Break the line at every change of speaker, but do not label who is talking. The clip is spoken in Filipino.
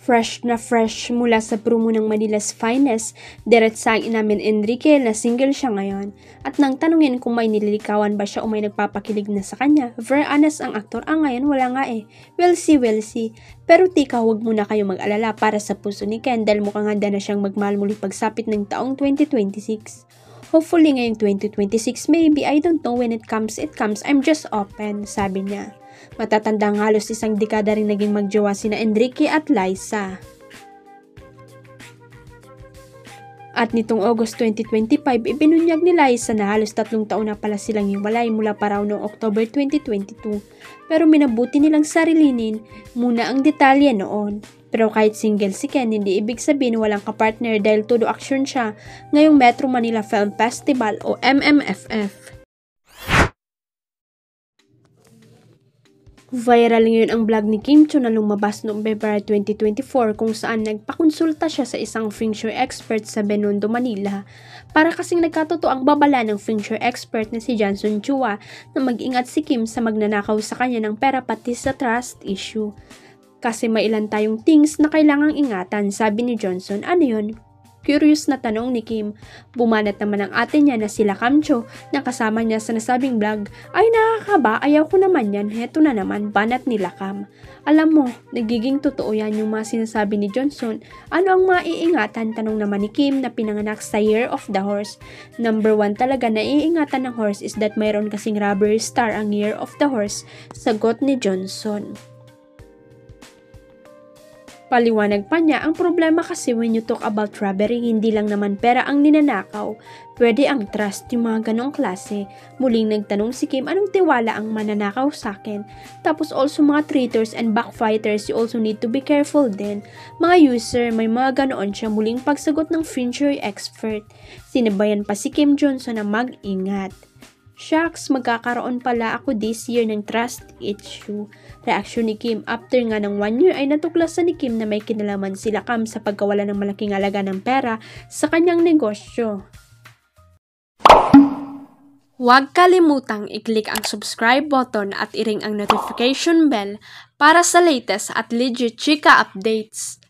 Fresh na fresh mula sa promo ng Manila's Finest, diretsang inamin Enrique na single siya ngayon. At nang tanungin kung may nililikawan ba siya o may nagpapakilig na sa kanya, very honest ang aktor, ngayon wala nga eh. We'll see. Pero tika, huwag muna kayo mag-alala para sa puso ni Ken dahil mukhang handa na siyang magmahal muli pagsapit ng taong 2026. Hopefully ngayong 2026, maybe, I don't know, when it comes, I'm just open, sabi niya. Matatandang halos isang dekada rin naging magjowa sina Enrique at Liza. At nitong August 2025, ibinunyag ni Liza na halos 3 taon na pala silang hiwalay mula pa raw noong October 2022. Pero minabuti nilang sarilinin muna ang detalye noon. Pero kahit single si Ken, hindi ibig sabihin walang kapartner dahil todo action siya ngayong Metro Manila Film Festival o MMFF. Viral ngayon ang vlog ni Kim Cho na lumabas noong February 2024 kung saan nagpakonsulta siya sa isang feng shui expert sa Binondo, Manila. Para kasing nagkatotoo ang babala ng feng shui expert na si Johnson Chua na mag-ingat si Kim sa magnanakaw sa kanya ng pera pati sa trust issue. Kasi may ilan tayong things na kailangang ingatan, sabi ni Johnson. Ano yun? Curious na tanong ni Kim. Bumanat naman ang ate niya na sila Kamcho na kasama niya sa nasabing vlog. Ay nakakaba, ayaw ko naman yan. Heto na naman, banat nila Kam. Alam mo, nagiging totoo yan yung mga sinasabi ni Johnson. Ano ang maiingatan? Tanong naman ni Kim na pinanganak sa Year of the Horse. Number 1 talaga na iingatan ng horse is that mayroon kasing rubber star ang Year of the Horse. Sagot ni Johnson. Paliwanag pa niya, ang problema kasi when you talk about robbery, hindi lang naman pera ang ninanakaw. Pwede ang trust, yung mga ganong klase. Muling nagtanong si Kim, anong tiwala ang mananakaw sa akin? Tapos also mga traitors and backfighters, you also need to be careful din. Mga user, may mga ganoon siya. Muling pagsagot ng feng shui expert. Sinabayan pa si Kim Johnson na mag-ingat. Shucks, magkakaroon pala ako this year ng trust issue. Reaksyon ni Kim, after nga ng 1 year ay natuklasan ni Kim na may kinalaman sila Kam sa pagkawala ng malaking halaga ng pera sa kanyang negosyo. Huwag kalimutang i-click ang subscribe button at i-ring ang notification bell para sa latest at legit chika updates.